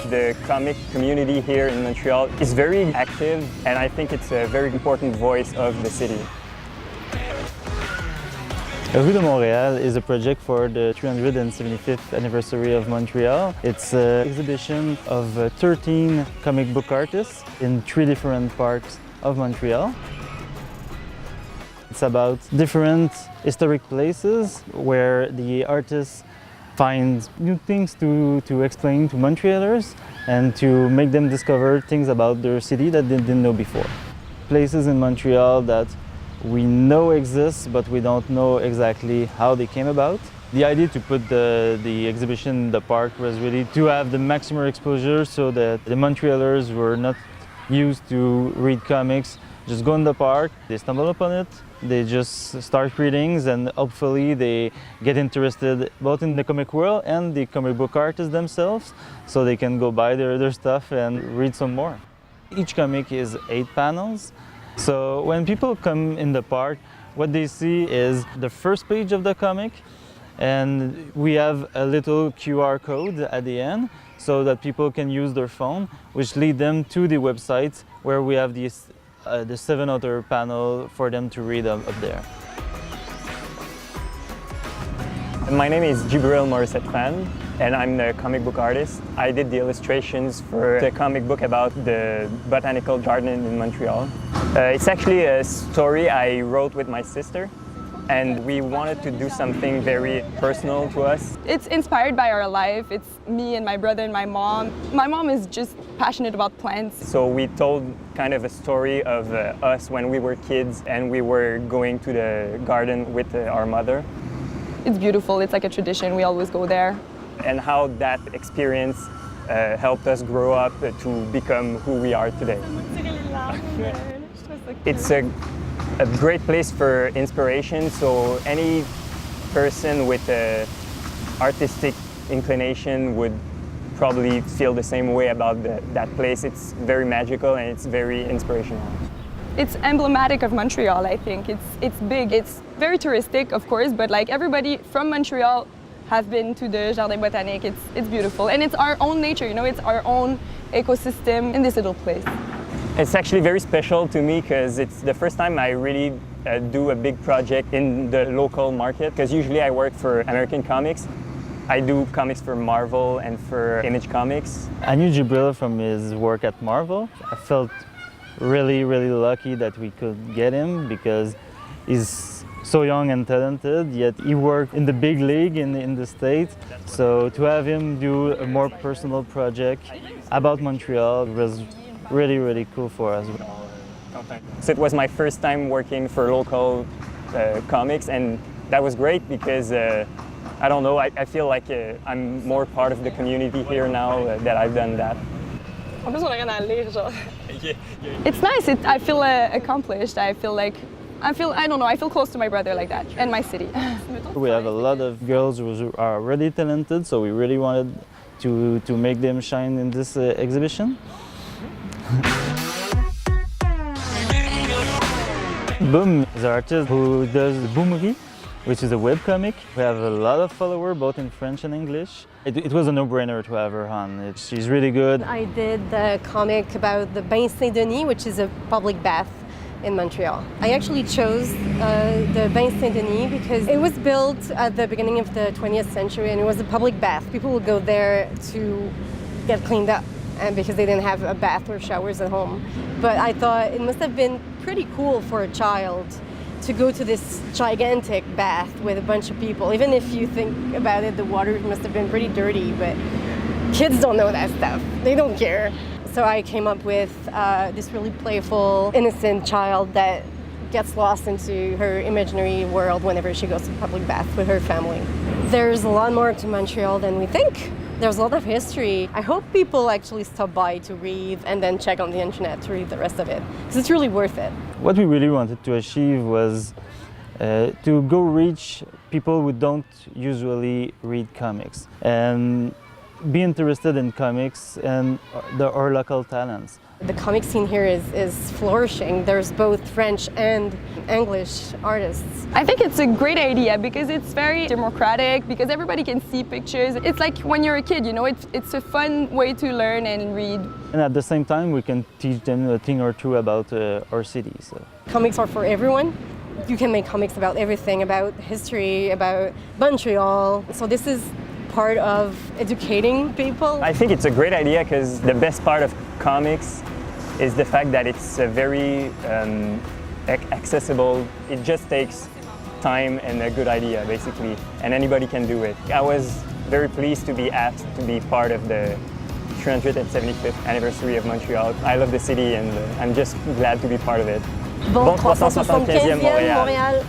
The comic community here in Montreal is very active, and I think it's a very important voice of the city. Rue de Montréal is a project for the 375th anniversary of Montreal. It's an exhibition of 13 comic book artists in 3 different parts of Montreal. It's about different historic places where the artists find new things to explain to Montrealers and to make them discover things about their city that they didn't know before. Places in Montreal that we know exist, but we don't know exactly how they came about. The idea to put the exhibition in the park was really to have the maximum exposure so that the Montrealers who are not used to read comics just go in the park, they stumble upon it, they just start readings, and hopefully they get interested both in the comic world and the comic book artists themselves, so they can go buy their stuff and read some more. Each comic is 8 panels. So when people come in the park, what they see is the first page of the comic, and we have a little QR code at the end so that people can use their phone, which lead them to the website where we have the 7 other panel for them to read up there. My name is Jibril Morissette Fan, and I'm the comic book artist. I did the illustrations for the comic book about the botanical garden in Montreal. It's actually a story I wrote with my sister, and we wanted to do something very personal to us. It's inspired by our life. It's me and my brother and my mom. My mom is just passionate about plants. So we told kind of a story of us when we were kids and we were going to the garden with our mother. It's beautiful. It's like a tradition. We always go there. And how that experience helped us grow up to become who we are today. It's a great place for inspiration, so any person with an artistic inclination would probably feel the same way about that place. It's very magical and it's very inspirational. It's emblematic of Montreal, I think. It's big. It's very touristic, of course, but like everybody from Montreal have been to the Jardin Botanique. It's beautiful, and it's our own nature, you know, it's our own ecosystem in this little place. It's actually very special to me because it's the first time I really do a big project in the local market, because usually I work for American comics. I do comics for Marvel and for Image Comics. I knew Jibril from his work at Marvel. I felt really lucky that we could get him because he's so young and talented, yet he worked in the big league in the States. So to have him do a more personal project about Montreal was really cool for us. So it was my first time working for local comics, and that was great because I don't know, I feel like I'm more part of the community here now that I've done that. En plus, on a rien à lire, genre. It's nice. I feel accomplished. I don't know, I feel close to my brother like that, and my city. We have a lot of girls who are really talented, so we really wanted to make them shine in this exhibition. Boom is an artist who does Boomerie, which is a webcomic. We have a lot of followers, both in French and English. It was a no-brainer to have her on. She's really good. I did the comic about the Bain Saint-Denis, which is a public bath in Montreal. I actually chose the Bain Saint-Denis because it was built at the beginning of the 20th century, and it was a public bath. People would go there to get cleaned up, and because they didn't have a bath or showers at home. But I thought it must have been pretty cool for a child to go to this gigantic bath with a bunch of people. Even if you think about it, the water must have been pretty dirty, but kids don't know that stuff. They don't care. So I came up with this really playful, innocent child that gets lost into her imaginary world whenever she goes to public bath with her family. There's a lot more to Montreal than we think. There's a lot of history. I hope people actually stop by to read and then check on the internet to read the rest of it, because it's really worth it. What we really wanted to achieve was to go reach people who don't usually read comics and be interested in comics and our local talents. The comic scene here is flourishing. There's both French and English artists. I think it's a great idea because it's very democratic, because everybody can see pictures. It's like when you're a kid, you know, it's a fun way to learn and read. And at the same time, we can teach them a thing or two about our city. So. Comics are for everyone. You can make comics about everything, about history, about Montreal. So this is part of educating people. I think it's a great idea because the best part of comics is the fact that it's very accessible. It just takes time and a good idea, basically, and anybody can do it. I was very pleased to be asked to be part of the 375th anniversary of Montreal. I love the city and I'm just glad to be part of it. Bon 375e Montréal.